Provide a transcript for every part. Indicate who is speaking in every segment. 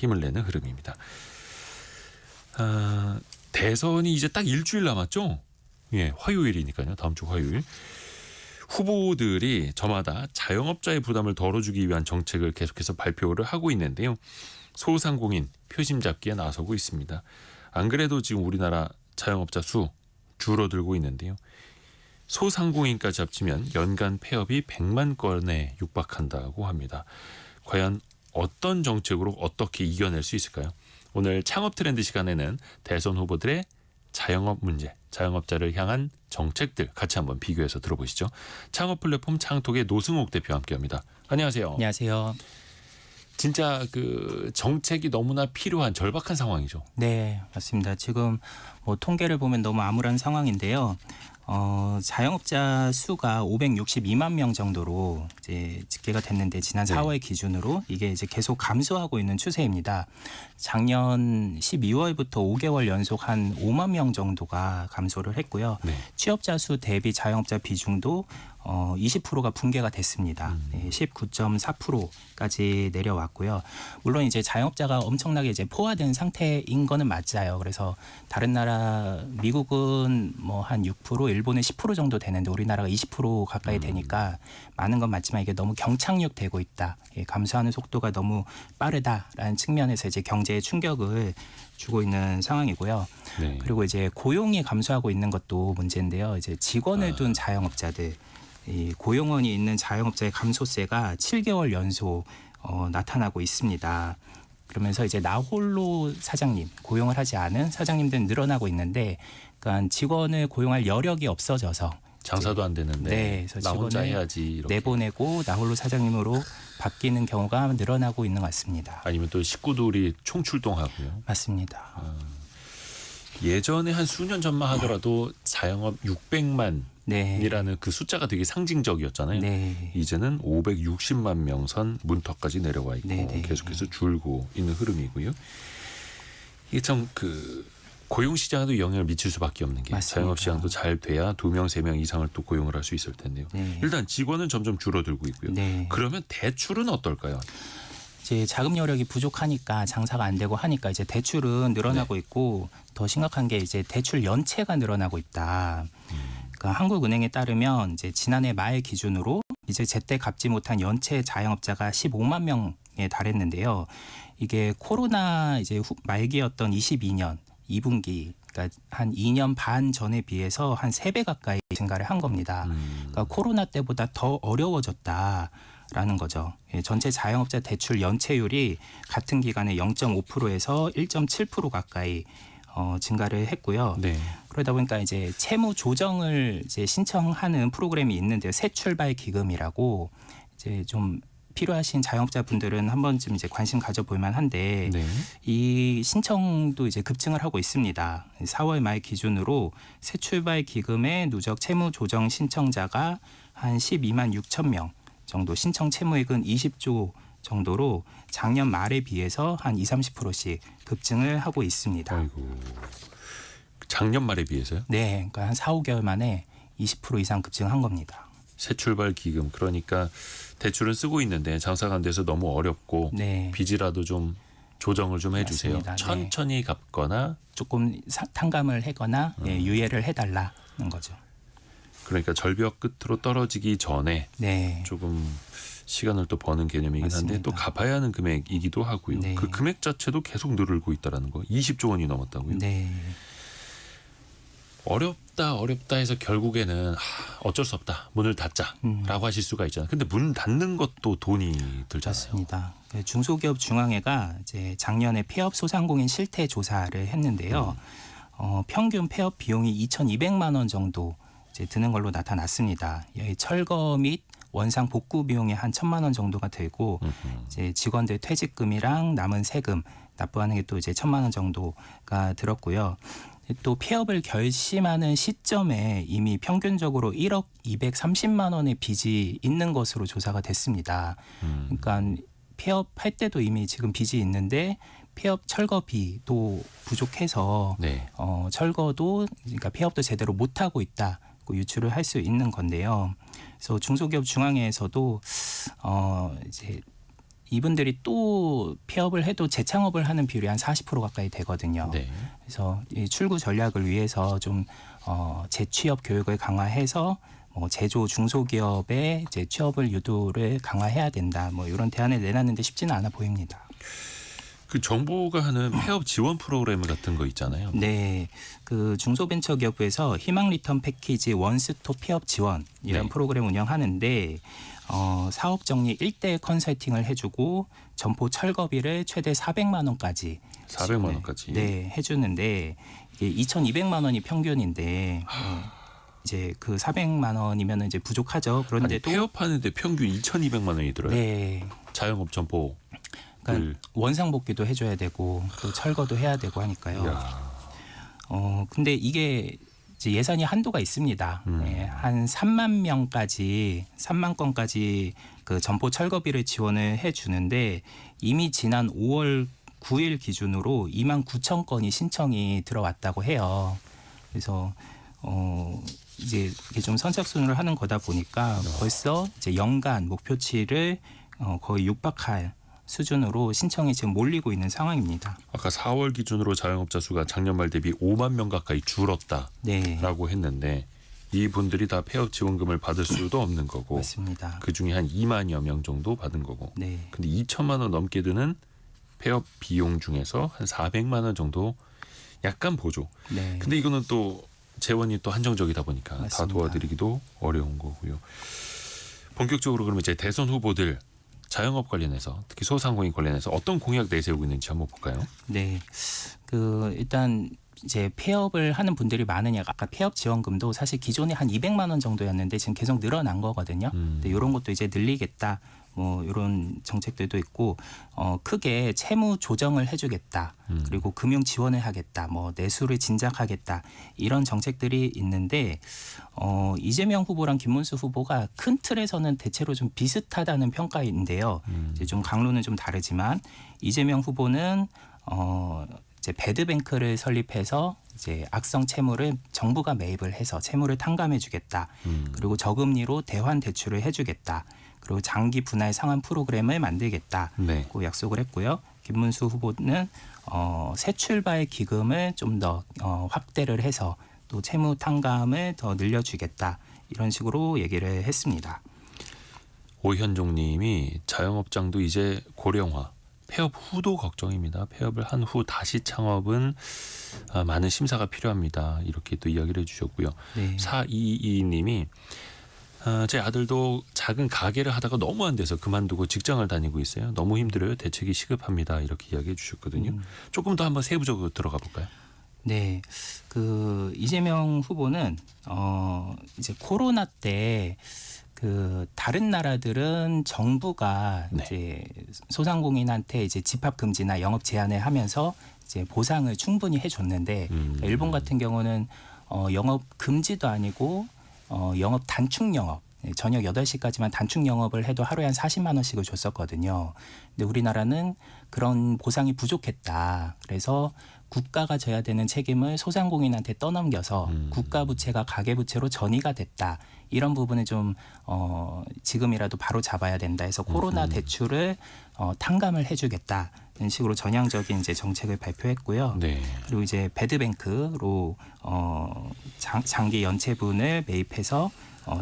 Speaker 1: 힘을 내는 흐름입니다. 대선이 이제 딱 일주일 남았죠? 예, 화요일이니까요. 다음 주 화요일. 후보들이 저마다 자영업자의 부담을 덜어주기 위한 정책을 계속해서 발표를 하고 있는데요. 소상공인 표심 잡기에 나서고 있습니다. 안 그래도 지금 우리나라 자영업자 수 줄어들고 있는데요. 소상공인까지 합치면 연간 폐업이 100만 건에 육박한다고 합니다. 과연 어떤 정책으로 어떻게 이겨낼 수 있을까요? 오늘 창업 트렌드 시간에는 대선 후보들의 자영업 문제, 자영업자를 향한 정책들 같이 한번 비교해서 들어보시죠. 창업 플랫폼 창톡의 노승옥 대표와 함께합니다. 안녕하세요.
Speaker 2: 안녕하세요.
Speaker 1: 진짜 그 정책이 너무나 필요한 절박한 상황이죠.
Speaker 2: 네, 맞습니다. 지금 뭐 통계를 보면 너무 암울한 상황인데요. 자영업자 수가 562만 명 정도로 이제 집계가 됐는데 지난 4월 기준으로 이게 이제 계속 감소하고 있는 추세입니다. 작년 12월부터 5개월 연속 한 5만 명 정도가 감소를 했고요.
Speaker 1: 네.
Speaker 2: 취업자 수 대비 자영업자 비중도 20%가 붕괴가 됐습니다. 19.4%까지 내려왔고요. 물론 이제 자영업자가 엄청나게 이제 포화된 상태인 거는 맞아요. 그래서 다른 나라 미국은 뭐 한 6%, 일본은 10% 정도 되는데 우리나라가 20% 가까이 되니까 많은 건 맞지만 이게 너무 경착륙되고 있다. 감소하는 속도가 너무 빠르다라는 측면에서 이제 경제에 충격을 주고 있는 상황이고요.
Speaker 1: 네.
Speaker 2: 그리고 이제 고용이 감소하고 있는 것도 문제인데요. 이제 직원을 둔 자영업자들, 이 고용원이 있는 자영업자의 감소세가 7개월 연속 나타나고 있습니다. 그러면서 이제 나홀로 사장님, 고용을 하지 않은 사장님들은 늘어나고 있는데, 그러니까 직원을 고용할 여력이 없어져서
Speaker 1: 장사도 안 되는데
Speaker 2: 네, 그래서
Speaker 1: 나 혼자
Speaker 2: 직원을
Speaker 1: 해야지 이렇게.
Speaker 2: 내보내고 나홀로 사장님으로 바뀌는 경우가 늘어나고 있는 것 같습니다.
Speaker 1: 아니면 또 식구들이 총출동하고요.
Speaker 2: 맞습니다.
Speaker 1: 예전에 한 수년 전만 하더라도 자영업 600만
Speaker 2: 네.
Speaker 1: 이라는 그 숫자가 되게 상징적이었잖아요.
Speaker 2: 네.
Speaker 1: 이제는 560만 명 선 문턱까지 내려와 있고
Speaker 2: 네.
Speaker 1: 계속해서 줄고 있는 흐름이고요. 이게 참 그 고용 시장에도 영향을 미칠 수밖에 없는 게
Speaker 2: 맞습니다.
Speaker 1: 자영업 시장도 잘 돼야 2명, 3명 이상을 또 고용을 할 수 있을 텐데요.
Speaker 2: 네.
Speaker 1: 일단 직원은 점점 줄어들고 있고요.
Speaker 2: 네.
Speaker 1: 그러면 대출은 어떨까요?
Speaker 2: 이제 자금 여력이 부족하니까 장사가 안 되고 하니까 이제 대출은 늘어나고 있고 더 심각한 게 이제 대출 연체가 늘어나고 있다. 그러니까 한국은행에 따르면 이제 지난해 말 기준으로 이제 제때 갚지 못한 연체 자영업자가 15만 명에 달했는데요. 이게 코로나 이제 말기였던 22년 2분기, 그러니까 한 2년 반 전에 비해서 한 3배 가까이 증가를 한 겁니다. 그러니까 코로나 때보다 더 어려워졌다라는 거죠. 전체 자영업자 대출 연체율이 같은 기간에 0.5%에서 1.7% 가까이 증가를 했고요.
Speaker 1: 네.
Speaker 2: 그러다 보니까 이제 채무 조정을 이제 신청하는 프로그램이 있는데요. 새 출발 기금이라고 이제 좀 필요하신 자영업자분들은 한 번쯤 이제 관심 가져볼 만한데
Speaker 1: 네.
Speaker 2: 이 신청도 이제 급증을 하고 있습니다. 4월 말 기준으로 새 출발 기금의 누적 채무 조정 신청자가 한 12만 6천 명 정도, 신청 채무액은 20조 정도로 작년 말에 비해서 한 20-30%씩 급증을 하고 있습니다.
Speaker 1: 아이고. 작년 말에 비해서요?
Speaker 2: 네, 그러니까 한 4-5개월 만에 20% 이상 급증한 겁니다.
Speaker 1: 새 출발 기금, 그러니까 대출은 쓰고 있는데 장사가 안 돼서 너무 어렵고
Speaker 2: 네.
Speaker 1: 빚이라도 좀 조정을 좀 해주세요.
Speaker 2: 맞습니다. 네.
Speaker 1: 천천히 갚거나.
Speaker 2: 조금 탕감을 하거나 유예를 해달라는 거죠.
Speaker 1: 그러니까 절벽 끝으로 떨어지기 전에
Speaker 2: 네.
Speaker 1: 조금 시간을 또 버는 개념이긴 한데
Speaker 2: 맞습니다.
Speaker 1: 또 갚아야 하는 금액이기도 하고요.
Speaker 2: 네.
Speaker 1: 그 금액 자체도 계속 늘고 있다라는 거. 20조 원이 넘었다고요.
Speaker 2: 네.
Speaker 1: 어렵다 해서 결국에는 어쩔 수 없다. 문을 닫자라고 하실 수가 있잖아요. 근데 문 닫는 것도 돈이 들잖아요.
Speaker 2: 맞습니다. 중소기업 중앙회가 이제 작년에 폐업 소상공인 실태 조사를 했는데요. 평균 폐업 비용이 2,200만 원 정도 이제 드는 걸로 나타났습니다. 철거 및 원상 복구 비용이 한 1,000만 원 정도가 들고 이제 직원들 퇴직금이랑 남은 세금 납부하는 게 또 이제 1,000만 원 정도가 들었고요. 또 폐업을 결심하는 시점에 이미 평균적으로 1억 230만 원의 빚이 있는 것으로 조사가 됐습니다. 그러니까 폐업할 때도 이미 지금 빚이 있는데 폐업 철거비도 부족해서
Speaker 1: 네.
Speaker 2: 철거도, 그러니까 폐업도 제대로 못하고 있다. 유출을 할 수 있는 건데요. 그래서 중소기업 중앙회에서도 이제 이분들이 또 폐업을 해도 재창업을 하는 비율이 한 40% 가까이 되거든요.
Speaker 1: 네.
Speaker 2: 그래서 이 출구 전략을 위해서 좀 재취업 교육을 강화해서 제조 중소기업의 이제 취업을 유도를 강화해야 된다. 뭐 이런 대안을 내놨는데 쉽지는 않아 보입니다.
Speaker 1: 그 정부가 하는 폐업 지원 프로그램 같은 거 있잖아요.
Speaker 2: 네, 그 중소벤처기업부에서 희망 리턴 패키지 원스톱 폐업 지원 이런
Speaker 1: 네.
Speaker 2: 프로그램 운영하는데 사업 정리 1대1 컨설팅을 해주고 점포 철거비를 최대 400만 원까지
Speaker 1: 400만 원까지.
Speaker 2: 네, 해주는데 이게 2,200만 원이 평균인데 네, 이제 그 400만 원이면 이제 부족하죠.
Speaker 1: 아니,
Speaker 2: 그런데도
Speaker 1: 폐업하는데 평균 2,200만 원이 들어요.
Speaker 2: 네.
Speaker 1: 자영업 점포.
Speaker 2: 그러니까 원상복귀도 해줘야 되고 또 철거도 해야 되고 하니까요.
Speaker 1: 이야.
Speaker 2: 근데 이게 이제 예산이 한도가 있습니다. 네, 한 3만 명까지 3만 건까지 그 점포 철거비를 지원을 해주는데 이미 지난 5월 9일 기준으로 2만 9천 건이 신청이 들어왔다고 해요. 그래서 이제 이게 좀 선착순으로 하는 거다 보니까 벌써 이제 연간 목표치를 거의 육박할 수준으로 신청이 지금 몰리고 있는 상황입니다.
Speaker 1: 아까 4월 기준으로 자영업자 수가 작년 말 대비 5만 명 가까이 줄었다라고
Speaker 2: 네,
Speaker 1: 했는데 이분들이 다 폐업 지원금을 받을 수도 없는 거고
Speaker 2: 맞습니다.
Speaker 1: 그중에 한 2만여 명 정도 받은 거고
Speaker 2: 네,
Speaker 1: 근데 2천만 원 넘게 드는 폐업 비용 중에서 한 400만 원 정도 약간 보조.
Speaker 2: 네.
Speaker 1: 근데 이거는 또 재원이 또 한정적이다 보니까 다
Speaker 2: 맞습니다.
Speaker 1: 도와드리기도 어려운 거고요. 본격적으로 그러면 이제 대선 후보들 자영업 관련해서 특히 소상공인 관련해서 어떤 공약 내세우고 있는지 한번 볼까요?
Speaker 2: 네, 그 일단 이제 폐업을 하는 분들이 많으냐. 아까 폐업 지원금도 사실 기존에 한 200만 원 정도였는데 지금 계속 늘어난 거거든요. 근데 이런 것도 이제 늘리겠다. 뭐 이런 정책들도 있고 크게 채무 조정을 해주겠다. 그리고 금융 지원을 하겠다. 뭐 내수를 진작하겠다. 이런 정책들이 있는데 이재명 후보랑 김문수 후보가 큰 틀에서는 대체로 좀 비슷하다는 평가인데요. 이제 좀 강론은 좀 다르지만 이재명 후보는 이제 배드뱅크를 설립해서 이제 악성 채무를 정부가 매입을 해서 채무를 탕감해주겠다. 그리고 저금리로 대환 대출을 해주겠다. 그리고 장기 분할 상환 프로그램을 만들겠다고
Speaker 1: 네.
Speaker 2: 약속을 했고요. 김문수 후보는 새 출발 기금을 좀 더 확대를 해서 또 채무 탕감을 더 늘려주겠다. 이런 식으로 얘기를 했습니다.
Speaker 1: 오현종 님이 자영업장도 이제 고령화 폐업 후도 걱정입니다. 폐업을 한 후 다시 창업은 많은 심사가 필요합니다. 이렇게 또 이야기를 해주셨고요.
Speaker 2: 네.
Speaker 1: 4222님이 제 아들도 작은 가게를 하다가 너무 안 돼서 그만두고 직장을 다니고 있어요. 너무 힘들어요. 대책이 시급합니다. 이렇게 이야기해 주셨거든요. 조금 더 한번 세부적으로 들어가 볼까요?
Speaker 2: 네, 그 이재명 후보는 이제 코로나 때 그 다른 나라들은 정부가
Speaker 1: 네.
Speaker 2: 이제 소상공인한테 이제 집합 금지나 영업 제한을 하면서 이제 보상을 충분히 해줬는데 그러니까 일본 같은 경우는 영업 금지도 아니고 영업 단축 영업. 저녁 8시까지만 단축 영업을 해도 하루에 한 40만 원씩을 줬었거든요. 근데 우리나라는 그런 보상이 부족했다. 그래서 국가가 져야 되는 책임을 소상공인한테 떠넘겨서 국가 부채가 가계 부채로 전이가 됐다. 이런 부분을 좀 지금이라도 바로 잡아야 된다 해서 코로나 대출을 탕감을 해주겠다. 이런 식으로 전향적인 이제 정책을 발표했고요.
Speaker 1: 네.
Speaker 2: 그리고 이제 배드뱅크로 장기 연체분을 매입해서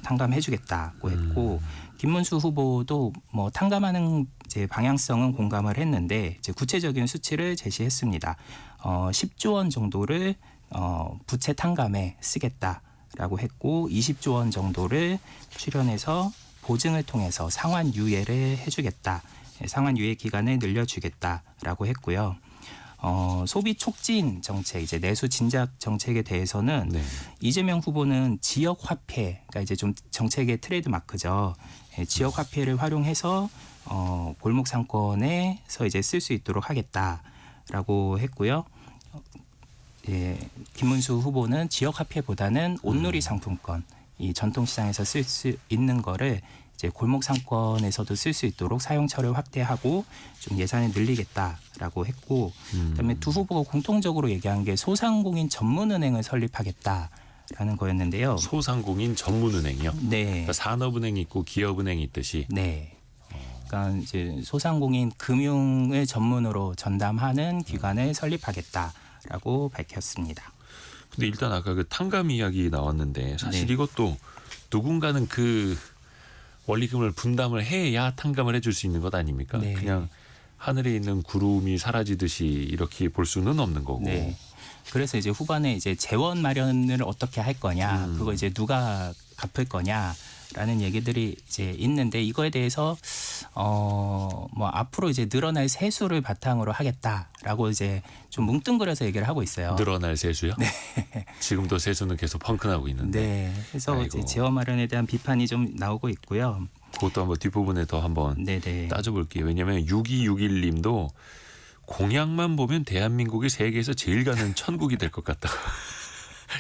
Speaker 2: 탕감해주겠다고 했고 김문수 후보도 뭐 탕감하는 이제 방향성은 공감을 했는데 이제 구체적인 수치를 제시했습니다. 10조 원 정도를 부채 탕감에 쓰겠다라고 했고 20조 원 정도를 출연해서 보증을 통해서 상환 유예를 해주겠다. 상환 유예 기간을 늘려주겠다라고 했고요. 소비 촉진 정책, 이제 내수 진작 정책에 대해서는
Speaker 1: 네.
Speaker 2: 이재명 후보는 지역 화폐가 이제 좀 정책의 트레이드 마크죠. 지역 화폐를 활용해서 골목 상권에서 이제 쓸 수 있도록 하겠다라고 했고요. 김문수 후보는 지역 화폐보다는 온누리 상품권, 이 전통시장에서 쓸 수 있는 거를 이제 골목 상권에서도 쓸 수 있도록 사용처를 확대하고 좀 예산을 늘리겠다라고 했고, 그다음에 두 후보가 공통적으로 얘기한 게 소상공인 전문은행을 설립하겠다라는 거였는데요.
Speaker 1: 소상공인 전문은행이요.
Speaker 2: 네,
Speaker 1: 그러니까 산업은행이 있고 기업은행이 있듯이.
Speaker 2: 네. 그러니까 이제 소상공인 금융을 전문으로 전담하는 기관을 설립하겠다라고 밝혔습니다.
Speaker 1: 근데 일단 아까 그 탕감 이야기 나왔는데 사실
Speaker 2: 네.
Speaker 1: 이것도 누군가는 그 원리금을 분담을 해야 탕감을 해줄 수 있는 것 아닙니까?
Speaker 2: 네.
Speaker 1: 그냥 하늘에 있는 구름이 사라지듯이 이렇게 볼 수는 없는 거고.
Speaker 2: 네. 그래서 이제 후반에 이제 재원 마련을 어떻게 할 거냐, 그거 이제 누가 갚을 거냐라는 얘기들이 이제 있는데 이거에 대해서 뭐 앞으로 이제 늘어날 세수를 바탕으로 하겠다라고 이제 좀 뭉뚱그려서 얘기를 하고 있어요.
Speaker 1: 늘어날 세수요? 네. 지금도 세수는 계속 펑크나고 있는데.
Speaker 2: 네. 그래서
Speaker 1: 아이고.
Speaker 2: 이제 재원 마련에 대한 비판이 좀 나오고 있고요.
Speaker 1: 그것도 한번 뒷부분에 더 한번
Speaker 2: 네네.
Speaker 1: 따져볼게요. 왜냐하면 6261님도 공약만 보면 대한민국이 세계에서 제일 가는 천국이 될 것 같다.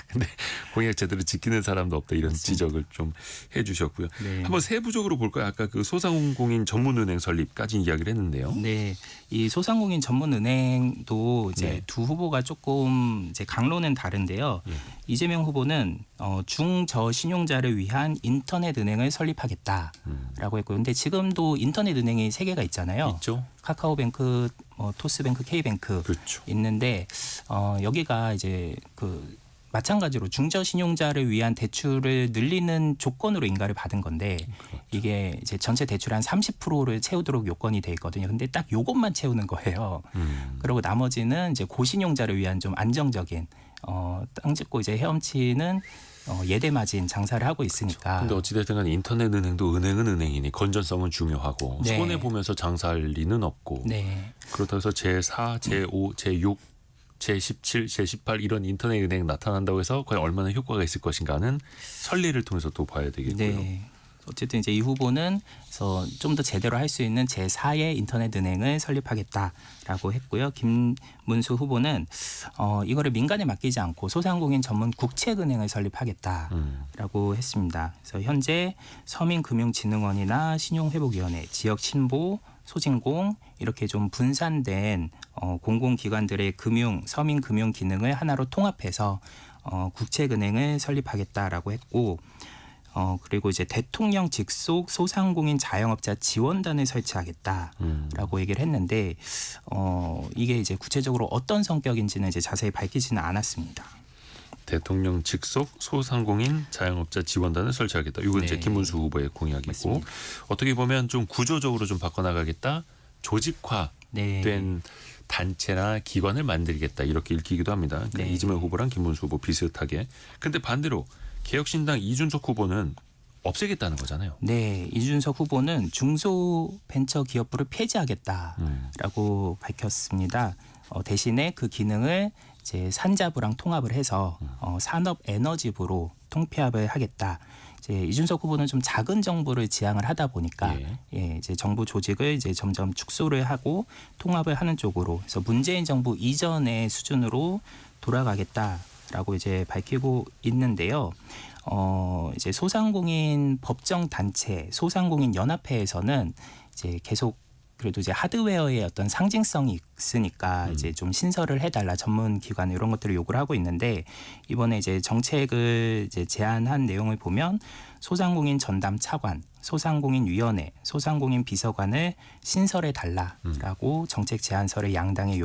Speaker 1: 근데 공약 제대로 지키는 사람도 없다 이런 지적을 좀 해주셨고요.
Speaker 2: 네.
Speaker 1: 한번 세부적으로 볼까요? 아까 그 소상공인 전문은행 설립까지 이야기를 했는데요.
Speaker 2: 네, 이 소상공인 전문은행도 이제
Speaker 1: 네.
Speaker 2: 두 후보가 조금 이제 강론은 다른데요.
Speaker 1: 예.
Speaker 2: 이재명 후보는 중저신용자를 위한 인터넷 은행을 설립하겠다라고 했고요. 근데 지금도 인터넷 은행이 세 개가 있잖아요.
Speaker 1: 있죠.
Speaker 2: 카카오뱅크, 토스뱅크, K뱅크
Speaker 1: 그렇죠.
Speaker 2: 있는데 여기가 이제 그 마찬가지로 중저신용자를 위한 대출을 늘리는 조건으로 인가를 받은 건데 이게 이제 전체 대출 한 30%를 채우도록 요건이 돼 있거든요. 근데 딱 요것만 채우는 거예요. 그리고 나머지는 이제 고신용자를 위한 좀 안정적인 땅 짓고 이제 헤엄치는 예대 마진 장사를 하고 있으니까.
Speaker 1: 근데 어찌됐든 간에 인터넷 은행도 은행은 은행이니 건전성은 중요하고
Speaker 2: 네.
Speaker 1: 손해 보면서 장사할 리는 없고
Speaker 2: 네.
Speaker 1: 그렇다고 해서 제4, 제5, 제6 제17, 제18 이런 인터넷 은행 나타난다고 해서 과연 얼마나 효과가 있을 것인가는 선례를 통해서 또 봐야 되겠고요.
Speaker 2: 네. 어쨌든 이제 이 후보는 그래서 좀 더 제대로 할 수 있는 제4의 인터넷 은행을 설립하겠다라고 했고요. 김문수 후보는 이거를 민간에 맡기지 않고 소상공인 전문 국책은행을 설립하겠다라고 했습니다. 그래서 현재 서민금융진흥원이나 신용회복위원회, 지역신보, 소진공 이렇게 좀 분산된 공공기관들의 서민금융 기능을 하나로 통합해서 국책은행을 설립하겠다라고 했고 그리고 이제 대통령 직속 소상공인 자영업자 지원단을 설치하겠다라고 얘기를 했는데 이게 이제 구체적으로 어떤 성격인지는 이제 자세히 밝히지는 않았습니다.
Speaker 1: 대통령 직속 소상공인 자영업자 지원단을 설치하겠다. 이건 이제
Speaker 2: 네.
Speaker 1: 김문수 후보의 공약이고
Speaker 2: 맞습니다.
Speaker 1: 어떻게 보면 좀 구조적으로 좀 바꿔나가겠다. 조직화된
Speaker 2: 네.
Speaker 1: 단체나 기관을 만들겠다 이렇게 읽히기도 합니다. 그러니까
Speaker 2: 네.
Speaker 1: 이재명 후보랑 김문수 후보 비슷하게. 근데 반대로 개혁신당 이준석 후보는 없애겠다는 거잖아요.
Speaker 2: 네, 이준석 후보는 중소벤처기업부를 폐지하겠다라고 밝혔습니다. 대신에 그 기능을 이제 산자부랑 통합을 해서 산업에너지부로 통폐합을 하겠다. 이제 이준석 후보는 좀 작은 정부를 지향을 하다 보니까 이제 정부 조직을 이제 점점 축소를 하고 통합을 하는 쪽으로 그래서 문재인 정부 이전의 수준으로 돌아가겠다라고 이제 밝히고 있는데요. 이제 소상공인 법정 단체, 소상공인 연합회에서는 이제 계속 그래도 이제 하드웨어의 어떤 상징성이 있으니까 이제 좀 신설을 해달라 전문 기관 이런 것들을 요구를 하고 있는데 이번에 이제 정책을 이제 제안한 내용을 보면 소상공인 전담 차관, 소상공인 위원회, 소상공인 비서관을 신설해 달라라고 정책 제안서를 양당에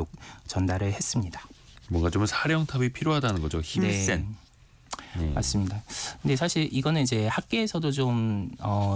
Speaker 2: 전달을 했습니다.
Speaker 1: 뭔가 좀 사령탑이 필요하다는 거죠. 힘센.
Speaker 2: 네. 맞습니다. 근데 사실 이거는 이제 학계에서도 좀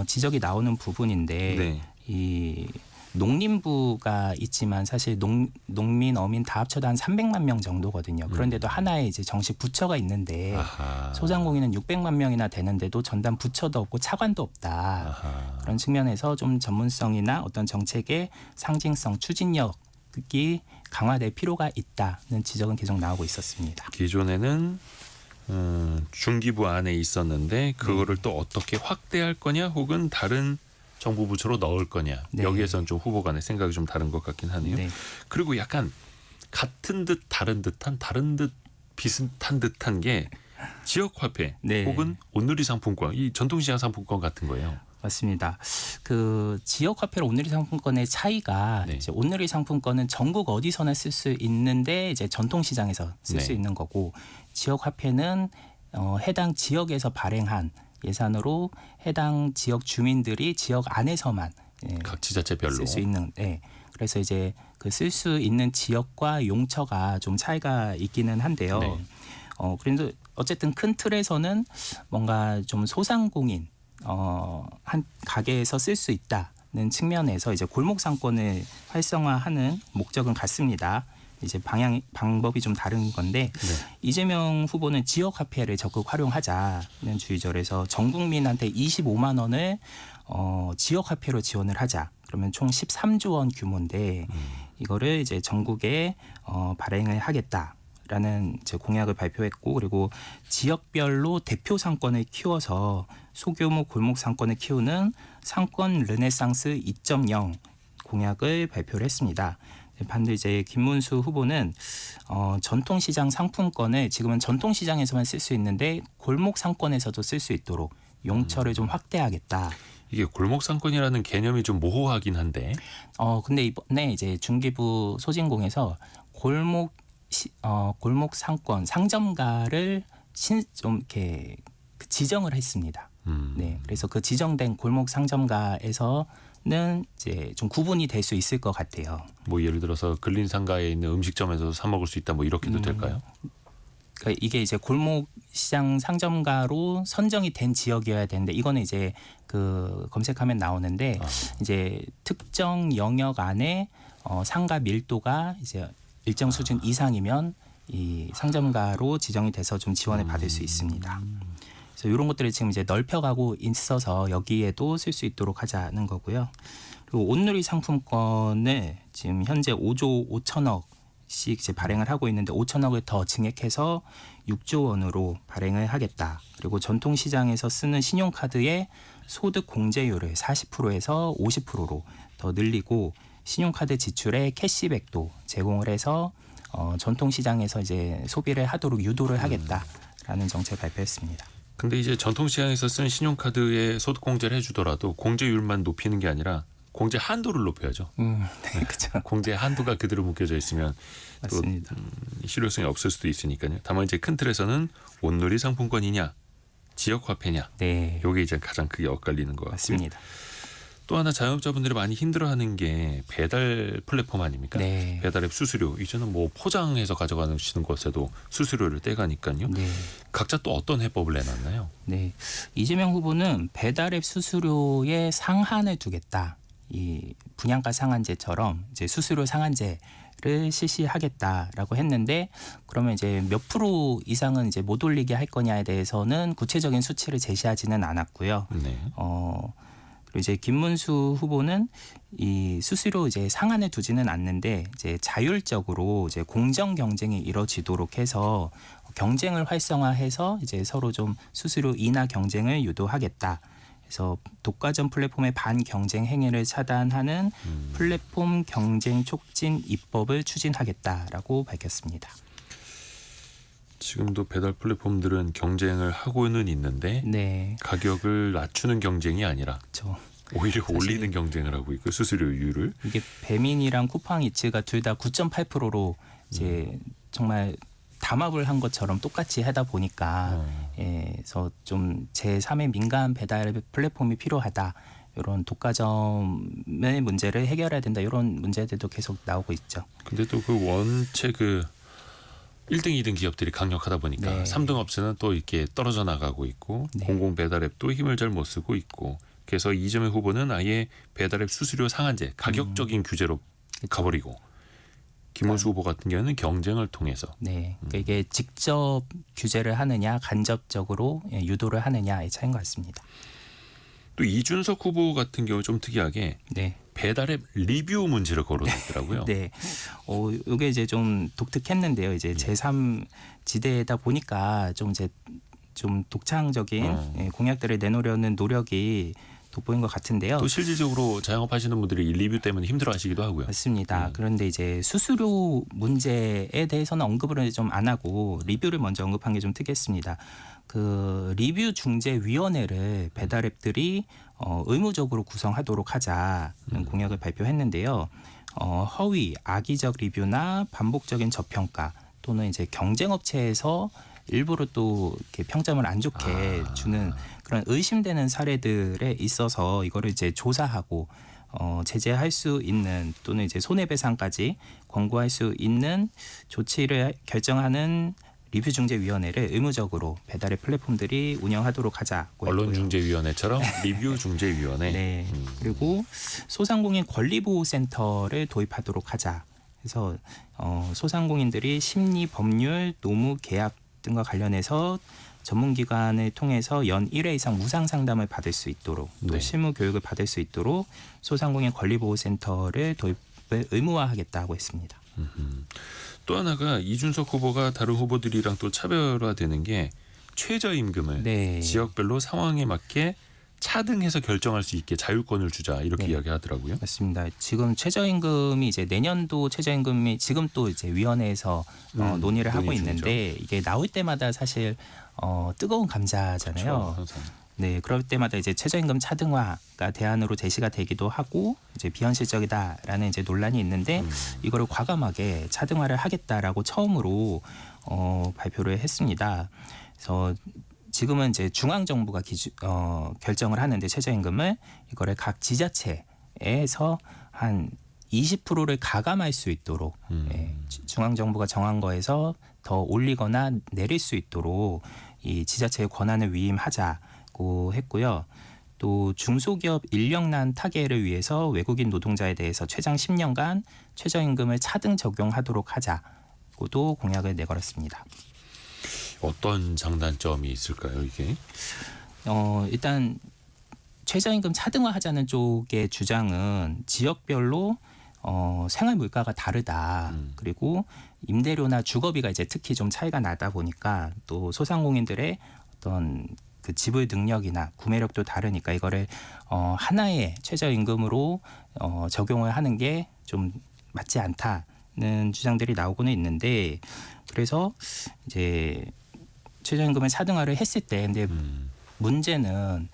Speaker 2: 지적이 나오는 부분인데
Speaker 1: 네.
Speaker 2: 이 농림부가 있지만 사실 농민, 어민 다 합쳐도 한 300만 명 정도거든요. 그런데도 하나의 이제 정식 부처가 있는데
Speaker 1: 아하.
Speaker 2: 소상공인은 600만 명이나 되는데도 전담 부처도 없고 차관도 없다.
Speaker 1: 아하.
Speaker 2: 그런 측면에서 좀 전문성이나 어떤 정책의 상징성, 추진력이 강화될 필요가 있다는 지적은 계속 나오고 있었습니다.
Speaker 1: 기존에는 중기부 안에 있었는데 그거를 또 어떻게 확대할 거냐 혹은 다른 정부 부처로 넣을 거냐
Speaker 2: 네.
Speaker 1: 여기에서는 좀 후보 간의 생각이 좀 다른 것 같긴 하네요.
Speaker 2: 네.
Speaker 1: 그리고 약간 같은 듯 다른 듯한 다른 듯 비슷한 듯한 게 지역화폐
Speaker 2: 네.
Speaker 1: 혹은 온누리 상품권 이 전통시장 상품권 같은 거예요.
Speaker 2: 맞습니다. 그 지역 화폐로 온누리 상품권의 차이가
Speaker 1: 네.
Speaker 2: 이제 온누리 상품권은 전국 어디서나 쓸 수 있는데 이제 전통 시장에서 쓸 수
Speaker 1: 네.
Speaker 2: 있는 거고 지역 화폐는 해당 지역에서 발행한 예산으로 해당 지역 주민들이 지역 안에서만 예,
Speaker 1: 각 지자체별로.
Speaker 2: 쓸 수 있는. 네. 그래서 이제 그 쓸 수 있는 지역과 용처가 좀 차이가 있기는 한데요.
Speaker 1: 네.
Speaker 2: 그래도 어쨌든 큰 틀에서는 뭔가 좀 소상공인 한 가게에서 쓸 수 있다는 측면에서 이제 골목 상권을 활성화하는 목적은 같습니다. 이제 방법이 좀 다른 건데
Speaker 1: 네.
Speaker 2: 이재명 후보는 지역 화폐를 적극 활용하자는 주의절에서 전 국민한테 25만 원을 지역 화폐로 지원을 하자. 그러면 총 13조 원 규모인데 이거를 이제 전국에 발행을 하겠다라는 이제 공약을 발표했고 그리고 지역별로 대표 상권을 키워서 소규모 골목 상권을 키우는 상권 르네상스 2.0 공약을 발표를 했습니다. 반대 이제 김문수 후보는 전통시장 상품권을 지금은 전통시장에서만 쓸 수 있는데 골목 상권에서도 쓸 수 있도록 용처를 좀 확대하겠다.
Speaker 1: 이게 골목 상권이라는 개념이 좀 모호하긴 한데.
Speaker 2: 근데 이번에 이제 중기부 소진공에서 골목 상권 상점가를 좀 이렇게 지정을 했습니다. 네, 그래서 그 지정된 골목 상점가에서는 이제 좀 구분이 될 수 있을 것 같아요.
Speaker 1: 뭐 예를 들어서 근린 상가에 있는 음식점에서 사 먹을 수 있다 뭐 이렇게도 될까요?
Speaker 2: 그러니까 이게 이제 골목 시장 상점가로 선정이 된 지역이어야 되는데 이거는 이제 그 검색하면 나오는데 이제 특정 영역 안에 상가 밀도가 이제 일정 수준 이상이면 이 상점가로 지정이 돼서 좀 지원을 받을 수 있습니다. 그래서 이런 것들을 지금 이제 넓혀가고 있어서 여기에도 쓸 수 있도록 하자는 거고요. 그리고 온누리 상품권을 지금 현재 5조 5천억씩 이제 발행을 하고 있는데 5천억을 더 증액해서 6조 원으로 발행을 하겠다. 그리고 전통시장에서 쓰는 신용카드의 소득 공제율을 40%에서 50%로 더 늘리고 신용카드 지출에 캐시백도 제공을 해서 전통시장에서 이제 소비를 하도록 유도를 하겠다라는 정책을 발표했습니다.
Speaker 1: 근데 이제 전통시장에서 쓴 신용카드에 소득 공제를 해주더라도 공제율만 높이는 게 아니라 공제 한도를 높여야죠.
Speaker 2: 네, 그렇죠.
Speaker 1: 공제 한도가 그대로 묶여져 있으면 또
Speaker 2: 맞습니다.
Speaker 1: 실효성이 없을 수도 있으니까요. 다만 이제 큰 틀에서는 온누리 상품권이냐 지역 화폐냐
Speaker 2: 네,
Speaker 1: 이게 이제 가장 크게 엇갈리는 것 같고요.
Speaker 2: 맞습니다.
Speaker 1: 또 하나 자영업자분들이 많이 힘들어하는 게 배달 플랫폼 아닙니까?
Speaker 2: 네.
Speaker 1: 배달앱 수수료 이제는 뭐 포장해서 가져가시는 것에도 수수료를 떼가니까요.
Speaker 2: 네.
Speaker 1: 각자 또 어떤 해법을 내놨나요?
Speaker 2: 네, 이재명 후보는 배달앱 수수료에 상한을 두겠다. 이 분양가 상한제처럼 이제 수수료 상한제를 실시하겠다라고 했는데 그러면 이제 몇 프로 이상은 이제 못 올리게 할 거냐에 대해서는 구체적인 수치를 제시하지는 않았고요.
Speaker 1: 네.
Speaker 2: 그리고 이제 김문수 후보는 이 수수료 이제 상한을 두지는 않는데 이제 자율적으로 이제 공정 경쟁이 이루어지도록 해서 경쟁을 활성화해서 이제 서로 좀 수수료 인하 경쟁을 유도하겠다. 그래서 독과점 플랫폼의 반경쟁 행위를 차단하는 플랫폼 경쟁 촉진 입법을 추진하겠다라고 밝혔습니다.
Speaker 1: 지금도 배달 플랫폼들은 경쟁을 하고는 있는데
Speaker 2: 네,
Speaker 1: 가격을 낮추는 경쟁이 아니라
Speaker 2: 그렇죠.
Speaker 1: 오히려
Speaker 2: 사실
Speaker 1: 올리는 경쟁을 하고 있고 수수료율을.
Speaker 2: 이게 배민이랑 쿠팡이츠가 둘 다 9.8%로 이제 정말 담합을 한 것처럼 똑같이 하다 보니까 그래서 좀 제3의 민간 배달 플랫폼이 필요하다. 이런 독과점의 문제를 해결해야 된다. 이런 문제들도 계속 나오고 있죠.
Speaker 1: 근데 또 그 원체 그 1등, 2등 기업들이 강력하다 보니까
Speaker 2: 네.
Speaker 1: 3등 업체는 또 이렇게 떨어져 나가고 있고
Speaker 2: 네.
Speaker 1: 공공 배달앱도 힘을 잘 못 쓰고 있고 그래서 이재명 후보는 아예 배달앱 수수료 상한제 가격적인 규제로 가버리고 김문수 후보 같은 경우는 경쟁을 통해서
Speaker 2: 네, 그러니까 이게 직접 규제를 하느냐, 간접적으로 유도를 하느냐의 차이인 것 같습니다.
Speaker 1: 또 이준석 후보 같은 경우 좀 특이하게
Speaker 2: 네,
Speaker 1: 배달앱 리뷰 문제를 거론했더라고요.
Speaker 2: 네, 이게 이제 좀 독특했는데요. 이제 제3 지대다 보니까 좀 이제 좀 독창적인 공약들을 내놓으려는 노력이 돋보인 것 같은데요.
Speaker 1: 또 실질적으로 자영업 하시는 분들이 이 리뷰 때문에 힘들어하시기도 하고요.
Speaker 2: 맞습니다. 그런데 이제 수수료 문제에 대해서는 언급을 좀 안 하고 리뷰를 먼저 언급한 게 좀 특이했습니다. 그 리뷰 중재위원회를 배달앱들이 의무적으로 구성하도록 하자는 공약을 발표했는데요. 허위, 악의적 리뷰나 반복적인 저평가 또는 이제 경쟁업체에서 일부러 또 이렇게 평점을 안 좋게 주는 그런 의심되는 사례들에 있어서 이거를 이제 조사하고 제재할 수 있는 또는 이제 손해배상까지 권고할 수 있는 조치를 결정하는 리뷰중재위원회를 의무적으로 배달의 플랫폼들이 운영하도록 하자고 했고요.
Speaker 1: 언론중재위원회처럼 리뷰중재위원회.
Speaker 2: 네. 그리고 소상공인 권리보호센터를 도입하도록 하자. 그래서 소상공인들이 심리, 법률, 노무, 계약 등과 관련해서 전문기관을 통해서 연 1회 이상 무상 상담을 받을 수 있도록 또
Speaker 1: 네.
Speaker 2: 실무 교육을 받을 수 있도록 소상공인 권리보호센터를 도입을 의무화하겠다고 했습니다.
Speaker 1: 또 하나가 이준석 후보가 다른 후보들이랑 또 차별화되는 게 최저임금을
Speaker 2: 네.
Speaker 1: 지역별로 상황에 맞게 차등해서 결정할 수 있게 자율권을 주자 이렇게
Speaker 2: 네.
Speaker 1: 이야기하더라고요.
Speaker 2: 맞습니다. 지금 최저임금이 이제 내년도 최저임금이 지금 또 이제 위원회에서 논의를 하고
Speaker 1: 논의
Speaker 2: 있는데 이게 나올 때마다 사실 뜨거운 감자잖아요.
Speaker 1: 그렇죠, 항상.
Speaker 2: 네, 그럴 때마다 이제 최저임금 차등화가 대안으로 제시가 되기도 하고 이제 비현실적이다라는 이제 논란이 있는데 이거를 과감하게 차등화를 하겠다라고 처음으로 발표를 했습니다. 그래서 지금은 이제 중앙 정부가 결정을 하는데 최저임금을 이거를 각 지자체에서 한 20%를 가감할 수 있도록 중앙 정부가 정한 거에서 더 올리거나 내릴 수 있도록 이 지자체의 권한을 위임하자고 했고요. 또 중소기업 인력난 타개를 위해서 외국인 노동자에 대해서 최장 10년간 최저임금을 차등 적용하도록 하자고도 공약을 내걸었습니다.
Speaker 1: 어떤 장단점이 있을까요, 이게?
Speaker 2: 일단 최저임금 차등화하자는 쪽의 주장은 지역별로 생활 물가가 다르다. 그리고 임대료나 주거비가 이제 특히 좀 차이가 나다 보니까 또 소상공인들의 어떤 그 지불 능력이나 구매력도 다르니까 이거를 하나의 최저임금으로 적용을 하는 게 좀 맞지 않다는 주장들이 나오고는 있는데 그래서 이제 최저임금을 차등화를 했을 때 근데 문제는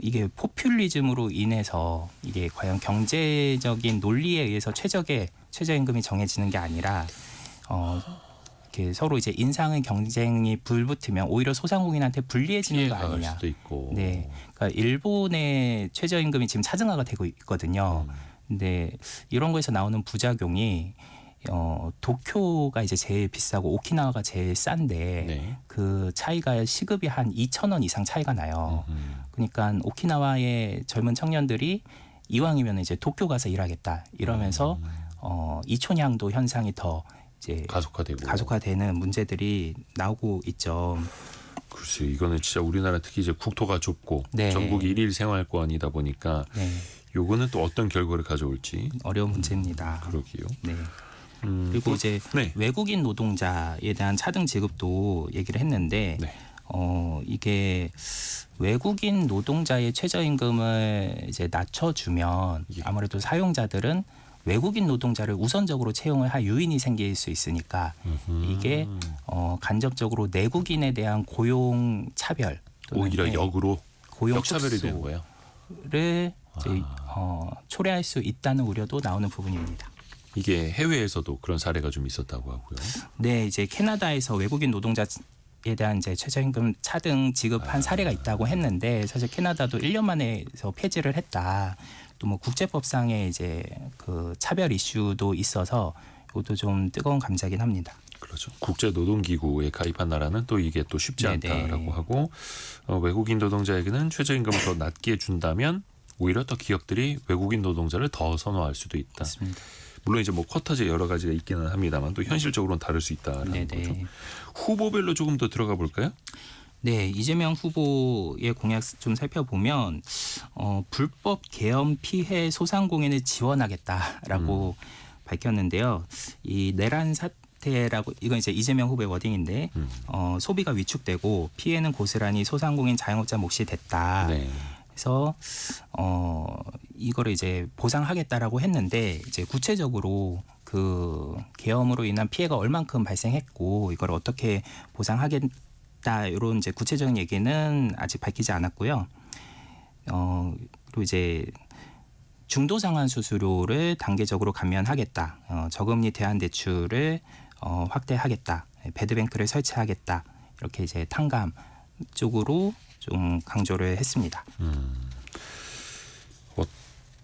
Speaker 2: 이게 포퓰리즘으로 인해서 이게 과연 경제적인 논리에 의해서 최저임금이 정해지는 게 아니라 이렇게 서로 이제 인상의 경쟁이 불붙으면 오히려 소상공인한테 불리해지는 거
Speaker 1: 피해가 갈
Speaker 2: 아니냐.
Speaker 1: 수도 있고.
Speaker 2: 네, 그러니까 일본의 최저임금이 지금 차등화가 되고 있거든요. 근데 이런 거에서 나오는 부작용이 도쿄가 이제 제일 비싸고 오키나와가 제일 싼데
Speaker 1: 네.
Speaker 2: 그 차이가 시급이 한 2,000원 이상 차이가 나요. 그러니까 오키나와의 젊은 청년들이 이왕이면 이제 도쿄 가서 일하겠다 이러면서 이촌향도 현상이 더 이제 가속화되는 문제들이 나오고 있죠.
Speaker 1: 글쎄, 이거는 진짜 우리나라 특히 이제 국토가 좁고
Speaker 2: 네.
Speaker 1: 전국 일일 생활권이다 보니까
Speaker 2: 네.
Speaker 1: 요거는 또 어떤 결과를 가져올지
Speaker 2: 어려운 문제입니다.
Speaker 1: 그러게요.
Speaker 2: 네. 그리고 이제
Speaker 1: 네.
Speaker 2: 외국인 노동자에 대한 차등 지급도 얘기를 했는데
Speaker 1: 네.
Speaker 2: 이게 외국인 노동자의 최저임금을 이제 낮춰주면
Speaker 1: 예.
Speaker 2: 아무래도 사용자들은 외국인 노동자를 우선적으로 채용을 할 요인이 생길 수 있으니까 이게 간접적으로 내국인에 대한 고용 차별
Speaker 1: 오히려 역으로
Speaker 2: 고용
Speaker 1: 역차별이 되는 거예요.
Speaker 2: 를 이제 초래할 수 있다는 우려도 나오는 부분입니다.
Speaker 1: 이게 해외에서도 그런 사례가 좀 있었다고 하고요.
Speaker 2: 네, 이제 캐나다에서 외국인 노동자에 대한 이제 최저임금 차등 지급한 사례가 있다고 했는데 사실 캐나다도 1년 만에서 폐지를 했다. 또 뭐 국제법상의 이제 그 차별 이슈도 있어서 이것도 좀 뜨거운 감자긴 합니다.
Speaker 1: 그렇죠. 국제 노동기구에 가입한 나라는 또 이게 또 쉽지 않다라고 하고 외국인 노동자에게는 최저임금을 더 낮게 준다면 오히려 더 기업들이 외국인 노동자를 더 선호할 수도 있다.
Speaker 2: 맞습니다.
Speaker 1: 물론 이제 뭐 쿼터제 여러 가지가 있기는 합니다만 또 현실적으로는 다를 수 있다라는 거죠. 후보별로 조금 더 들어가 볼까요?
Speaker 2: 네, 이재명 후보의 공약 좀 살펴보면 불법 계엄 피해 소상공인을 지원하겠다라고 밝혔는데요. 이 내란 사태라고 이건 이제 이재명 후보의 워딩인데 소비가 위축되고 피해는 고스란히 소상공인 자영업자 몫이 됐다.
Speaker 1: 네.
Speaker 2: 그래서 이거를 이제 보상하겠다라고 했는데 이제 구체적으로 그 계엄으로 인한 피해가 얼만큼 발생했고 이걸 어떻게 보상하겠다 이런 이제 구체적인 얘기는 아직 밝히지 않았고요. 그리고 이제 중도 상환 수수료를 단계적으로 감면하겠다. 저금리 대안 대출을 확대하겠다. 배드뱅크를 설치하겠다. 이렇게 이제 탕감 쪽으로 좀 강조를 했습니다.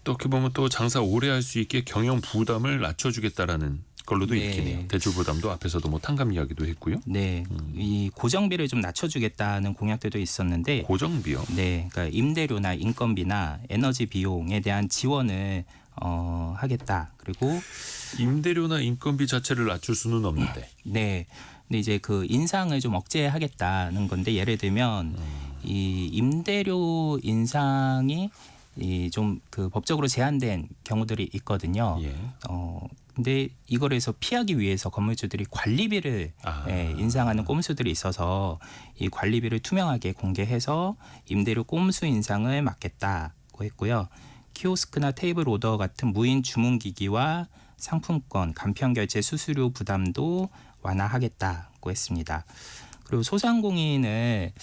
Speaker 1: 어떻게 보면 또 장사 오래 할 수 있게 경영 부담을 낮춰주겠다라는 걸로도
Speaker 2: 네.
Speaker 1: 읽히네요. 대출 부담도 앞에서도 뭐 탕감 이야기도 했고요.
Speaker 2: 네, 이 고정비를 좀 낮춰주겠다는 공약들도 있었는데,
Speaker 1: 고정비요.
Speaker 2: 네, 그러니까 임대료나 인건비나 에너지 비용에 대한 지원을 하겠다. 그리고
Speaker 1: 임대료나 인건비 자체를 낮출 수는 없는데.
Speaker 2: 네, 근데 이제 그 인상을 좀 억제하겠다는 건데, 예를 들면 이 임대료 인상이 이 좀 그 법적으로 제한된 경우들이 있거든요.
Speaker 1: 예.
Speaker 2: 근데 이걸 해서 피하기 위해서 건물주들이 관리비를 인상하는 꼼수들이 있어서 이 관리비를 투명하게 공개해서 임대료 꼼수 인상을 막겠다고 했고요. 키오스크나 테이블 오더 같은 무인 주문 기기와 상품권, 간편 결제 수수료 부담도 완화하겠다고 했습니다. 그리고 소상공인을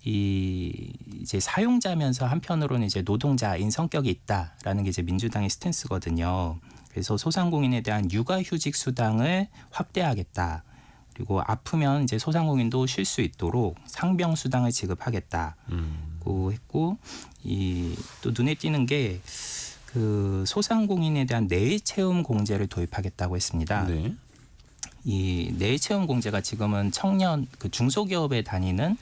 Speaker 2: 이제 사용자면서 한편으로는 이제 노동자인 성격이 있다라는 게 이제 민주당의 스탠스거든요. 그래서 소상공인에 대한 육아휴직 수당을 확대하겠다. 그리고 아프면 이제 소상공인도 쉴 수 있도록 상병 수당을 지급하겠다고 했고, 또 눈에 띄는 게 그 소상공인에 대한 내일 채움 공제를 도입하겠다고 했습니다.
Speaker 1: 네.
Speaker 2: 이 내일 채움 공제가 지금은 청년 그 중소기업에 다니는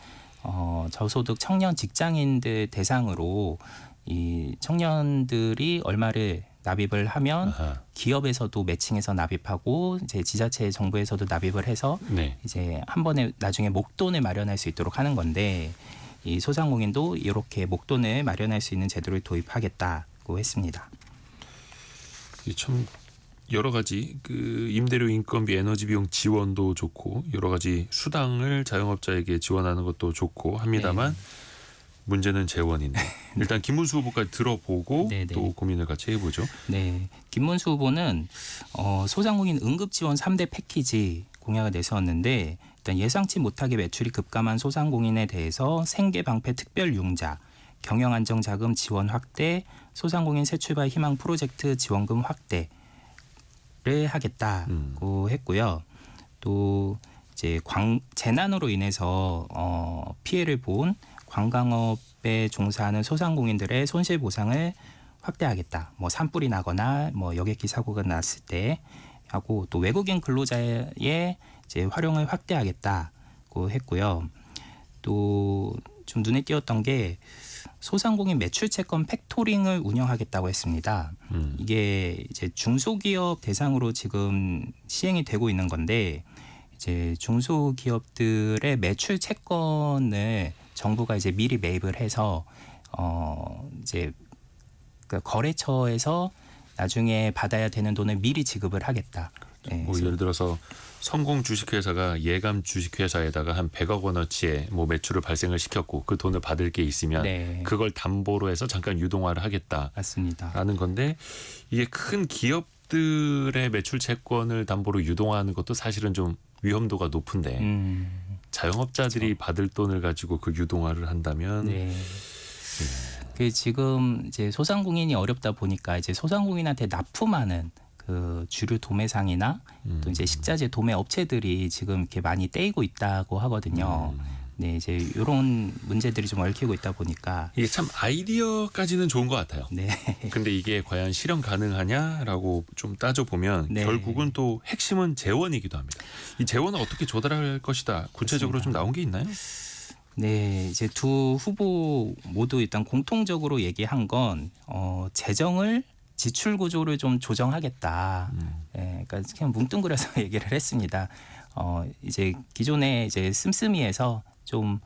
Speaker 2: 저소득 청년 직장인들 대상으로 이 청년들이 얼마를 납입을 하면
Speaker 1: 아하.
Speaker 2: 기업에서도 매칭해서 납입하고 이제 지자체 정부에서도 납입을 해서
Speaker 1: 네.
Speaker 2: 이제 한 번에 나중에 목돈을 마련할 수 있도록 하는 건데, 이 소상공인도 이렇게 목돈을 마련할 수 있는 제도를 도입하겠다고 했습니다.
Speaker 1: 이게 참 여러 가지 그 임대료, 인건비, 에너지 비용 지원도 좋고 여러 가지 수당을 자영업자에게 지원하는 것도 좋고 합니다만 문제는 재원인데 일단 김문수 후보까지 들어보고
Speaker 2: 네네.
Speaker 1: 또 고민을 같이 해보죠.
Speaker 2: 네, 김문수 후보는 소상공인 응급지원 3대 패키지 공약을 내세웠는데, 일단 예상치 못하게 매출이 급감한 소상공인에 대해서 생계방패 특별융자, 경영안정자금 지원 확대, 소상공인 새출발 희망 프로젝트 지원금 확대를 하겠다고 했고요. 또 이제 재난으로 인해서 피해를 본 관광업에 종사하는 소상공인들의 손실 보상을 확대하겠다. 뭐 산불이 나거나 뭐 여객기 사고가 났을 때 하고, 또 외국인 근로자의 이제 활용을 확대하겠다고 했고요. 또 좀 눈에 띄었던 게 소상공인 매출 채권 팩토링을 운영하겠다고 했습니다. 이게 이제 중소기업 대상으로 지금 시행이 되고 있는 건데, 이제 중소기업들의 매출 채권을 정부가 이제 미리 매입을 해서 이제 그 거래처에서 나중에 받아야 되는 돈을 미리 지급을 하겠다. 네,
Speaker 1: 뭐 예를 들어서 성공 주식회사가 예감 주식회사에다가 한 100억 원어치의 뭐 매출을 발생을 시켰고 그 돈을 받을 게 있으면
Speaker 2: 네.
Speaker 1: 그걸 담보로 해서 잠깐 유동화를 하겠다라는
Speaker 2: 맞습니다.
Speaker 1: 건데, 이게 큰 기업들의 매출 채권을 담보로 유동화하는 것도 사실은 좀 위험도가 높은데 자영업자들이
Speaker 2: 그렇죠.
Speaker 1: 받을 돈을 가지고 그 유동화를 한다면
Speaker 2: 네. 그 지금 이제 소상공인이 어렵다 보니까 이제 소상공인한테 납품하는 그 주류 도매상이나 또 이제 식자재 도매 업체들이 지금 이렇게 많이 떼이고 있다고 하거든요. 네, 이제 이런 문제들이 좀 얽히고 있다 보니까
Speaker 1: 이게 참 아이디어까지는 좋은 것 같아요.
Speaker 2: 네,
Speaker 1: 근데 이게 과연 실현 가능하냐라고 좀 따져보면
Speaker 2: 네.
Speaker 1: 결국은 또 핵심은 재원이기도 합니다. 이 재원을 어떻게 조달할 것이다. 구체적으로 좀 나온 게 있나요?
Speaker 2: 네, 이제 두 후보 모두 일단 공통적으로 얘기한 건 재정을 지출 구조를 좀 조정하겠다. 예, 그러니까 그냥 뭉뚱그려서 얘기를 했습니다. 이제 기존에 이제 씀씀이해서 좀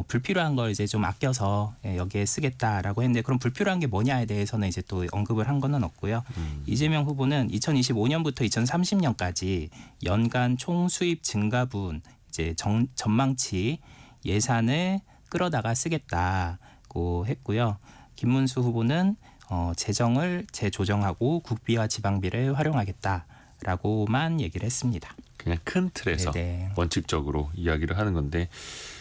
Speaker 2: 불필요한 걸 이제 좀 아껴서 여기에 쓰겠다라고 했는데, 그럼 불필요한 게 뭐냐에 대해서는 이제 또 언급을 한 거는 없고요. 이재명 후보는 2025년부터 2030년까지 연간 총 수입 증가분 이제 전망치 예산을 끌어다가 쓰겠다고 했고요. 김문수 후보는 재정을 재조정하고 국비와 지방비를 활용하겠다라고만 얘기를 했습니다.
Speaker 1: 그냥 큰 틀에서
Speaker 2: 네네.
Speaker 1: 원칙적으로 이야기를 하는 건데,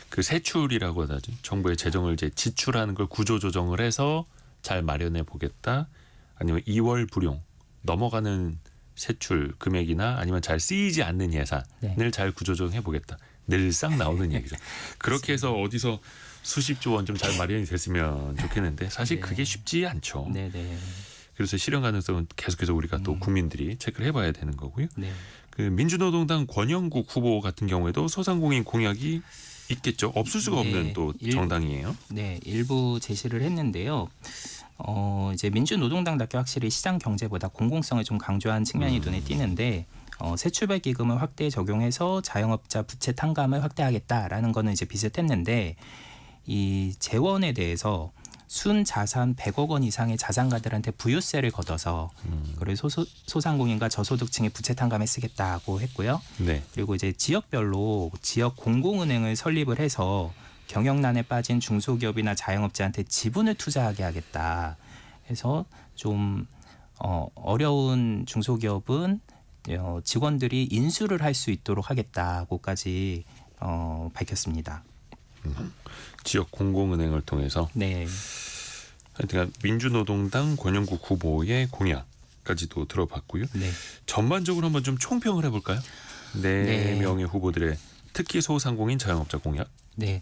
Speaker 1: 그 세출이라고 하죠. 정부의 재정을 이제 지출하는 걸 구조 조정을 해서 잘 마련해 보겠다. 아니면 2월 불용 넘어가는 세출 금액이나 아니면 잘 쓰이지 않는 예산을
Speaker 2: 네.
Speaker 1: 잘 구조 조정해 보겠다. 늘상 나오는 얘기죠. 그렇게 해서 어디서 수십조 원 좀 잘 마련이 됐으면 좋겠는데 사실
Speaker 2: 네.
Speaker 1: 그게 쉽지 않죠.
Speaker 2: 네네.
Speaker 1: 그래서 실현 가능성은 계속해서 우리가 또 국민들이 체크를 해봐야 되는 거고요.
Speaker 2: 네.
Speaker 1: 그 민주노동당 권영국 후보 같은 경우에도 소상공인 공약이 있겠죠. 없을 수가 없는
Speaker 2: 네,
Speaker 1: 또 정당이에요.
Speaker 2: 네, 일부 제시를 했는데요. 이제 민주노동당답게 확실히 시장 경제보다 공공성을 좀 강조한 측면이 눈에 띄는데 새 출발 기금을 확대 적용해서 자영업자 부채 탕감을 확대하겠다라는 거는 이제 비슷했는데 이 재원에 대해서 순 자산 100억 원 이상의 자산가들한테 부유세를 걷어서 그걸 소상공인과 저소득층의 부채 탕감에 쓰겠다고 했고요.
Speaker 1: 네.
Speaker 2: 그리고 이제 지역별로 지역 공공은행을 설립을 해서 경영난에 빠진 중소기업이나 자영업자한테 지분을 투자하게 하겠다. 해서 좀 어려운 중소기업은 직원들이 인수를 할 수 있도록 하겠다고까지 밝혔습니다.
Speaker 1: 지역 공공은행을 통해서
Speaker 2: 네.
Speaker 1: 하여튼 민주노동당 권영국 후보의 공약까지도 들어봤고요.
Speaker 2: 네.
Speaker 1: 전반적으로 한번 좀 총평을 해볼까요? 네
Speaker 2: 네.
Speaker 1: 명의 후보들의 특히 소상공인 자영업자 공약.
Speaker 2: 네.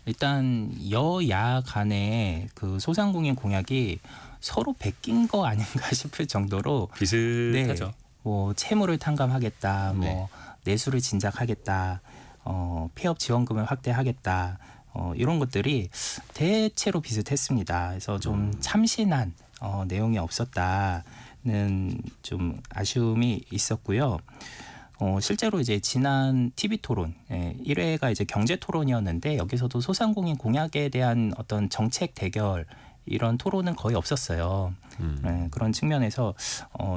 Speaker 2: 일단 여야 간의 그 소상공인 공약이 서로 베낀 거 아닌가 싶을 정도로
Speaker 1: 비슷하죠.
Speaker 2: 뭐 채무를 탕감하겠다,
Speaker 1: 네.
Speaker 2: 뭐 내수를 진작하겠다, 폐업 지원금을 확대하겠다, 이런 것들이 대체로 비슷했습니다. 그래서 좀 참신한 내용이 없었다는 좀 아쉬움이 있었고요. 실제로 이제 지난 TV 토론 1회가 이제 경제 토론이었는데 여기서도 소상공인 공약에 대한 어떤 정책 대결 이런 토론은 거의 없었어요. 그런 측면에서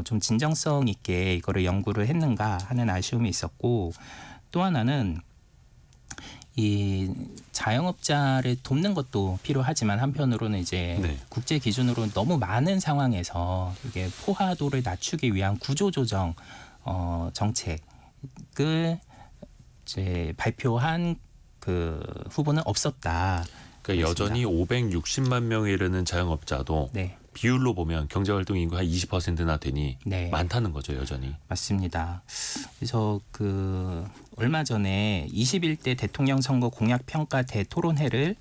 Speaker 2: 좀 진정성 있게 이거를 연구를 했는가 하는 아쉬움이 있었고 또 하나는 이 자영업자를 돕는 것도 필요하지만 한편으로는 이제
Speaker 1: 네.
Speaker 2: 국제 기준으로 너무 많은 상황에서 이게 포화도를 낮추기 위한 구조조정 정책을 이제 발표한 그 후보는 없었다.
Speaker 1: 그러니까 여전히 560만 명에 이르는 자영업자도
Speaker 2: 네,
Speaker 1: 비율로 보면 경제활동 인구 한 20%나 되니
Speaker 2: 네.
Speaker 1: 많다는 거죠, 여전히.
Speaker 2: 맞습니다. 그래서 그 얼마 전에 21대 대통령 선거 공약 평가 대토론회를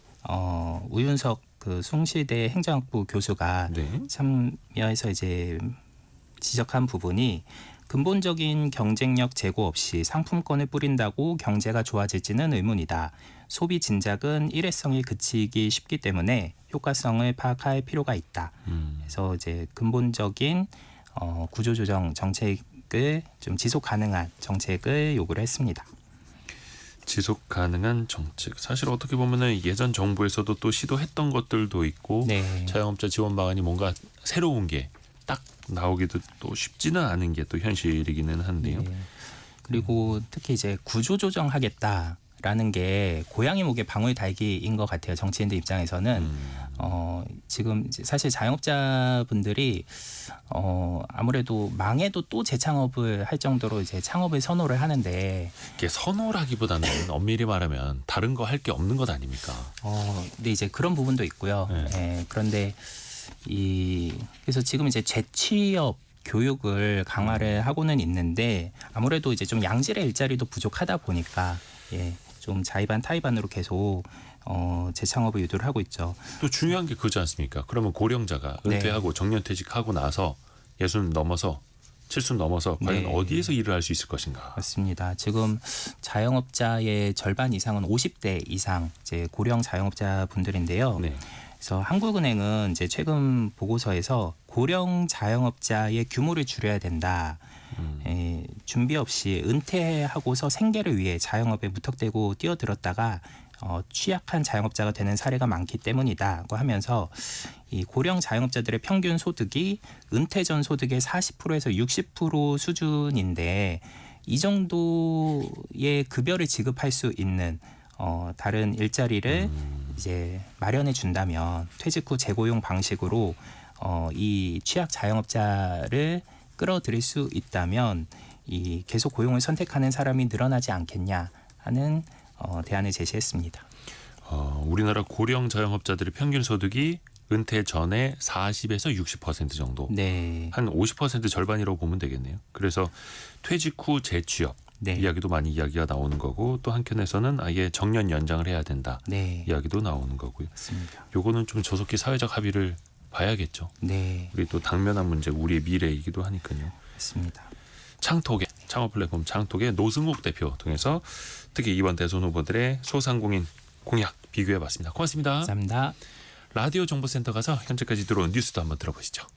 Speaker 2: 우윤석 그 숭실대 행정학부 교수가
Speaker 1: 네.
Speaker 2: 참여해서 이제 지적한 부분이 근본적인 경쟁력 제고 없이 상품권을 뿌린다고 경제가 좋아질지는 의문이다. 소비 진작은 일회성에 그치기 쉽기 때문에 효과성을 파악할 필요가 있다. 그래서 이제 근본적인 구조조정 정책을 좀 지속 가능한 정책을 요구를 했습니다.
Speaker 1: 지속 가능한 정책. 사실 어떻게 보면은 예전 정부에서도 또 시도했던 것들도 있고
Speaker 2: 네.
Speaker 1: 자영업자 지원 방안이 뭔가 새로운 게 딱 나오기도 또 쉽지는 않은 게 또 현실이기는 한데요.
Speaker 2: 네. 그리고 특히 이제 구조조정하겠다라는 게 고양이 목에 방울 달기인 것 같아요. 정치인들 입장에서는 지금 이제 사실 자영업자분들이 아무래도 망해도 또 재창업을 할 정도로 이제 창업을 선호를 하는데
Speaker 1: 이게 선호라기보다는 엄밀히 말하면 다른 거 할 게 없는 것 아닙니까?
Speaker 2: 근데 이제 그런 부분도 있고요.
Speaker 1: 네.
Speaker 2: 그런데 그래서 지금 이제 재취업 교육을 강화를 하고는 있는데 아무래도 이제 좀 양질의 일자리도 부족하다 보니까 좀 자의반 타의반으로 계속 재창업을 유도를 하고 있죠.
Speaker 1: 또 중요한 게 그거지 않습니까? 그러면 고령자가
Speaker 2: 네.
Speaker 1: 은퇴하고 정년퇴직하고 나서 60 넘어서 70 넘어서 과연
Speaker 2: 네.
Speaker 1: 어디에서 일을 할 수 있을 것인가?
Speaker 2: 맞습니다. 지금 자영업자의 절반 이상은 50대 이상 이제 고령 자영업자 분들인데요.
Speaker 1: 네.
Speaker 2: 그래서 한국은행은 이제 최근 보고서에서 고령 자영업자의 규모를 줄여야 된다. 준비 없이 은퇴하고서 생계를 위해 자영업에 무턱대고 뛰어들었다가 취약한 자영업자가 되는 사례가 많기 때문이다고 하면서 이 고령 자영업자들의 평균 소득이 은퇴 전 소득의 40%에서 60% 수준인데 이 정도의 급여를 지급할 수 있는 다른 일자리를 이제 마련해 준다면 퇴직 후 재고용 방식으로 이 취약 자영업자를 끌어들일 수 있다면 이 계속 고용을 선택하는 사람이 늘어나지 않겠냐 하는 대안을 제시했습니다.
Speaker 1: 우리나라 고령 자영업자들의 평균 소득이 은퇴 전에 40에서 60% 정도.
Speaker 2: 네.
Speaker 1: 한 50% 절반이라고 보면 되겠네요. 그래서 퇴직 후 재취업
Speaker 2: 네.
Speaker 1: 이야기도 많이 이야기가 나오는 거고 또 한켠에서는 아예 정년 연장을 해야 된다
Speaker 2: 네.
Speaker 1: 이야기도 나오는 거고요.
Speaker 2: 맞습니다.
Speaker 1: 요거는 좀 조속히 사회적 합의를 봐야겠죠.
Speaker 2: 네,
Speaker 1: 우리 또 당면한 문제 우리의 미래이기도 하니까요.
Speaker 2: 맞습니다.
Speaker 1: 창톡의 창업 플랫폼 창톡의 노승욱 대표 통해서 특히 이번 대선 후보들의 소상공인 공약 비교해봤습니다. 고맙습니다.
Speaker 2: 감사합니다.
Speaker 1: 라디오 정보센터 가서 현재까지 들어온 뉴스도 한번 들어보시죠.